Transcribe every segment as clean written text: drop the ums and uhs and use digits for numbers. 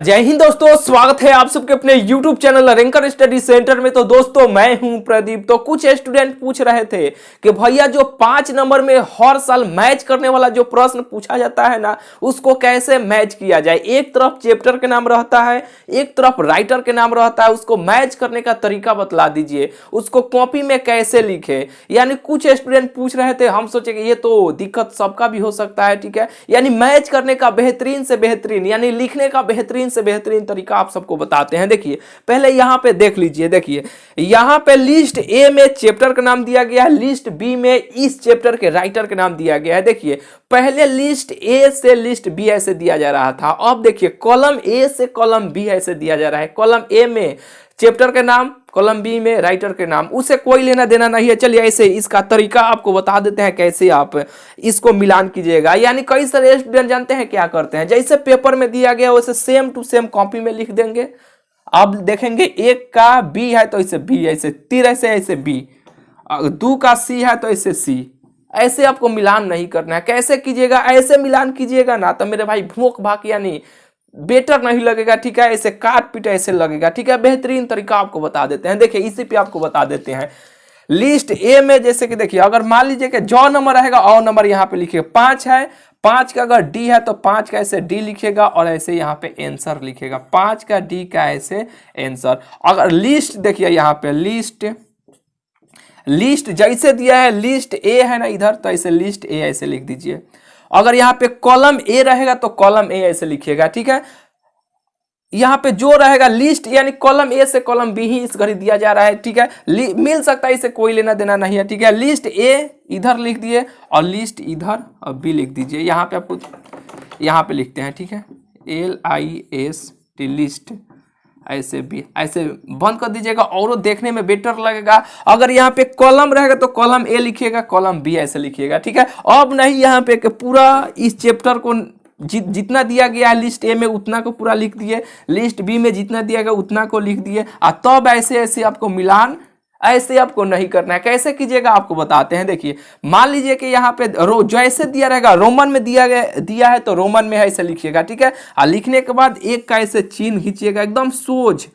जय हिंद दोस्तों, स्वागत है आप सबके अपने YouTube channel ranker study centre में। तो दोस्तों मैं हूं प्रदीप। तो कुछ स्टूडेंट पूछ रहे थे कि भैया जो 5 नंबर में हर साल मैच करने वाला जो प्रश्न पूछा जाता है ना, उसको कैसे मैच किया जाए। एक तरफ चैप्टर के नाम रहता है, एक तरफ राइटर के नाम रहता है, उसको मैच करने का तरीका बतला दीजिए, उसको कॉपी में कैसे लिखे। यानी कुछ स्टूडेंट पूछ रहे थे, हम सोचे कि ये तो दिक्कत सबका भी हो सकता है, ठीक है। यानी मैच करने का बेहतरीन से बेहतरीन, यानी लिखने का बेहतरीन से बेहतरीन तरीका आप सबको बताते हैं। देखिए पहले यहां पे देख लीजिए, देखिए यहां पे लिस्ट ए में चैप्टर का नाम दिया गया है, लिस्ट बी में इस चैप्टर के राइटर का नाम दिया गया है। देखिए पहले लिस्ट ए से लिस्ट बी ऐसे दिया जा रहा था, अब देखिए कॉलम ए से कॉलम बी ऐसे दिया जा रहा है। कॉलम ए में चैप्टर के नाम, कॉलम बी में राइटर के नाम, उसे कोई लेना देना नहीं है। चलिए ऐसे इसका तरीका आपको बता देते हैं कैसे आप इसको मिलान कीजिएगा। यानी कई सारे स्टूडेंट जानते हैं क्या करते हैं, जैसे पेपर में दिया गया वैसे सेम टू सेम कॉपी में लिख देंगे। अब देखेंगे एक का बी है तो इसे बी, ऐसे तीर ऐसे बी, दो का सी है तो ऐसे सी। ऐसे आपको मिलान नहीं करना है। कैसे कीजिएगा, ऐसे मिलान कीजिएगा ना तो मेरे भाई भूख भाग यानी बेटर नहीं लगेगा, ठीक है। ऐसे काट पीट ऐसे लगेगा, ठीक है। बेहतरीन तरीका आपको बता देते हैं। देखिए इसी पे आपको बता देते हैं। लिस्ट ए में जैसे कि देखिए, अगर मान लीजिए कि जो नंबर रहेगा और नंबर यहाँ पे लिखिए 5 है, 5 का अगर डी है तो 5 का ऐसे डी लिखेगा और ऐसे यहाँ पे आंसर लिखेगा, 5 का डी का ऐसे आंसर। अगर लिस्ट देखिए यहाँ पे लिस्ट जैसे दिया है, लिस्ट ए है ना इधर, तो ऐसे लिस्ट ए ऐसे लिख दीजिए। अगर यहाँ पे कॉलम ए रहेगा तो कॉलम ए ऐसे लिखिएगा, ठीक है। यहाँ पे जो रहेगा लिस्ट यानी कॉलम ए से कॉलम बी ही इस घड़ी दिया जा रहा है, ठीक है। मिल सकता है, इसे कोई लेना देना नहीं है, ठीक है। लिस्ट ए इधर लिख दिए और लिस्ट इधर और बी लिख दीजिए। यहाँ पे आपको यहाँ पे लिखते हैं, ठीक है, LIST लिस्ट ऐसे भी ऐसे बंद कर दीजिएगा और देखने में बेटर लगेगा। अगर यहाँ पे कॉलम रहेगा तो कॉलम ए लिखिएगा, कॉलम बी ऐसे लिखिएगा, ठीक है। अब नहीं यहाँ पे पूरा इस चैप्टर को जितना दिया गया है लिस्ट ए में उतना को पूरा लिख दिए, लिस्ट बी में जितना दिया गया उतना को लिख दिए, और तब ऐसे ऐसे आपको मिलान ऐसे आपको नहीं करना है। कैसे कीजिएगा आपको बताते हैं। देखिए मान लीजिए कि यहाँ पे जैसे दिया रहेगा रोमन में दिया है तो रोमन में ऐसे लिखिएगा, ठीक है। और लिखने के बाद एक का ऐसे चिन्ह खींचिएगा, एकदम सोझ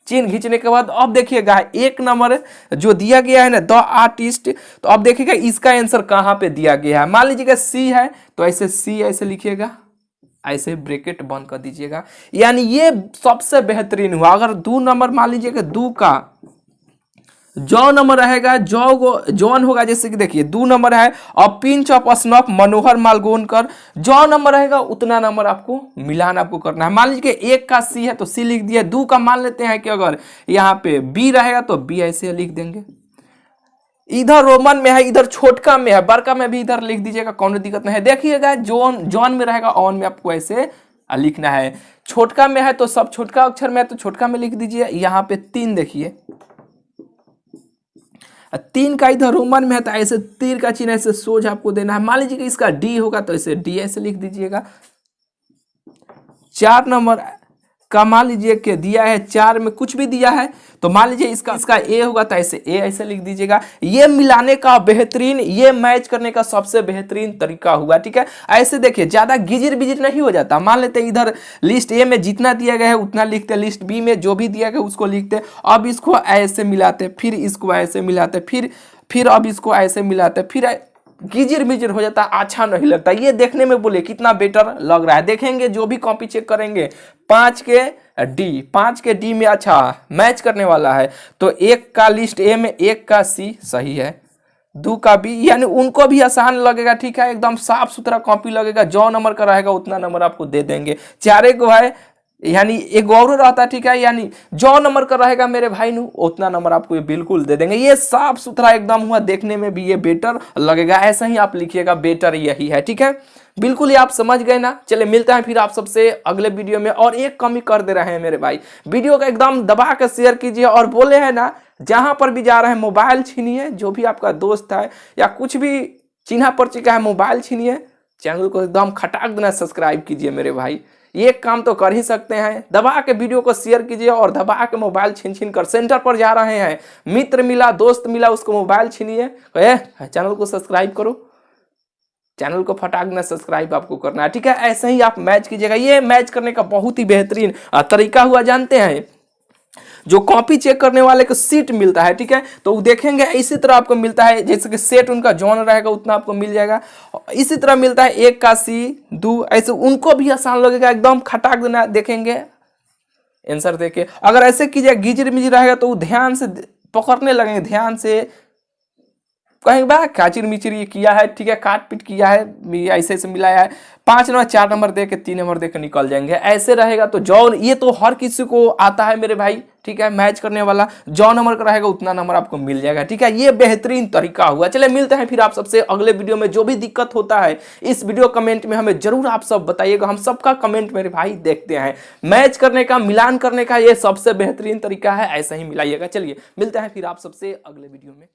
चिन्ह खींचने के बाद अब देखिएगा एक नंबर जो दिया गया है ना, द आर्टिस्ट, तो अब देखिएगा इसका आंसर कहाँ पे दिया गया है। मान लीजिएगा सी है तो ऐसे सी ऐसे लिखिएगा, ऐसे ब्रैकेट बंद कर दीजिएगा। यानी ये सबसे बेहतरीन हुआ। अगर 2 नंबर मान लीजिएगा 2 का जो नंबर रहेगा जॉन होगा, जैसे कि देखिए 2 नंबर है और पिंच ऑफ स्नफ मनोहर मालगोनकर, जो नंबर रहेगा उतना नंबर आपको मिलान आपको करना है। मान लीजिए एक का सी है तो सी लिख दिया, 2 का मान लेते हैं कि अगर यहाँ पे बी रहेगा तो बी ऐसे लिख देंगे। इधर रोमन में है, इधर छोटका में है, बड़का में भी इधर लिख दीजिएगा, कौन दिक्कत नहीं है। देखिएगा जॉन में रहेगा ऑन में आपको ऐसे लिखना है। छोटका में है तो सब छोटका अक्षर में है तो छोटका में लिख दीजिए। यहाँ पे 3 देखिए, 3 का इधर रोमन में है तो ऐसे तीर का चिन्ह ऐसे सोझ आपको देना है। मान लीजिए कि इसका डी होगा तो ऐसे डी ऐसे लिख दीजिएगा। 4 नंबर का मान लीजिए कि दिया है, 4 में कुछ भी दिया है तो मान लीजिए इसका ए होगा तो ऐसे ए ऐसे लिख दीजिएगा। ये मिलाने का बेहतरीन, ये मैच करने का सबसे बेहतरीन तरीका हुआ, ठीक है। ऐसे देखिए ज्यादा गिजिर बिजिर नहीं हो जाता। मान लेते हैं इधर लिस्ट ए में जितना दिया गया है उतना लिखते, लिस्ट बी में जो भी दिया गया उसको लिखते। अब इसको ऐसे मिलाते, फिर इसको ऐसे मिलाते, फिर अब इसको ऐसे मिलाते, फिर गिजिर मिजिर हो जाता, अच्छा नहीं लगता। ये देखने में बोले कितना बेटर लग रहा है। देखेंगे जो भी कॉपी चेक करेंगे 5 के डी में अच्छा मैच करने वाला है तो 1 का लिस्ट ए में 1 का सी सही है, 2 का बी, यानी उनको भी आसान लगेगा, ठीक है। एकदम साफ सुथरा कॉपी लगेगा, जो नंबर का रहेगा उतना नंबर आपको दे देंगे। 4 को है यानी एक और रहता है, ठीक है। यानी जो नंबर का रहेगा मेरे भाई नु उतना नंबर आपको ये बिल्कुल दे देंगे। ये साफ सुथरा एकदम हुआ, देखने में भी ये बेटर लगेगा। ऐसा ही आप लिखिएगा, बेटर यही है, ठीक है। बिल्कुल ये आप समझ गए ना। चलिए मिलते हैं फिर आप सबसे अगले वीडियो में। और एक कमी कर दे रहे हैं मेरे भाई, वीडियो का एकदम दबा कर शेयर कीजिए और बोले हैं ना जहां पर भी जा रहे हैं मोबाइल छीनिए, जो भी आपका दोस्त है या कुछ भी चिन्हा परिचय का है मोबाइल छीनिए, चैनल को एकदम खटाक देना सब्सक्राइब कीजिए मेरे भाई। ये काम तो कर ही सकते हैं, दबा के वीडियो को शेयर कीजिए और दबा के मोबाइल छीन कर सेंटर पर जा रहे हैं, मित्र मिला दोस्त मिला उसको मोबाइल छीनिए, चैनल को सब्सक्राइब करो। चैनल को फटाक ना सब्सक्राइब आपको करना है, ठीक है। ऐसे ही आप मैच कीजिएगा। ये मैच करने का बहुत ही बेहतरीन तरीका हुआ, जानते हैं, जो कॉपी चेक करने वाले को सीट मिलता है, ठीक है, तो वो देखेंगे इसी तरह आपको मिलता है, जैसे कि सेट उनका जॉन रहेगा उतना आपको मिल जाएगा। इसी तरह मिलता है 1 का सी, 2, ऐसे उनको भी आसान लगेगा, एकदम खटाक देना, देखेंगे आंसर देके। अगर ऐसे कीजिए गिजर मिजर रहेगा तो वो ध्यान से पकड़ने लगेंगे, ध्यान से कहीं बार काचिर मिचिर ये किया है, ठीक है, काट पीट किया है, ऐसे ऐसे मिलाया है, 5 नंबर 4 नंबर दे के 3 नंबर दे के निकल जाएंगे। ऐसे रहेगा तो जॉन, ये तो हर किसी को आता है मेरे भाई, ठीक है, मैच करने वाला जौ नंबर का रहेगा उतना नंबर आपको मिल जाएगा, ठीक है। ये बेहतरीन तरीका हुआ। चले मिलते हैं फिर आप सबसे अगले वीडियो में। जो भी दिक्कत होता है इस वीडियो कमेंट में हमें जरूर आप सब बताइएगा, हम सबका कमेंट मेरे भाई देखते हैं। मैच करने का, मिलान करने का ये सबसे बेहतरीन तरीका है, ऐसा ही मिलाइएगा। चलिए मिलते हैं फिर आप सबसे अगले वीडियो में।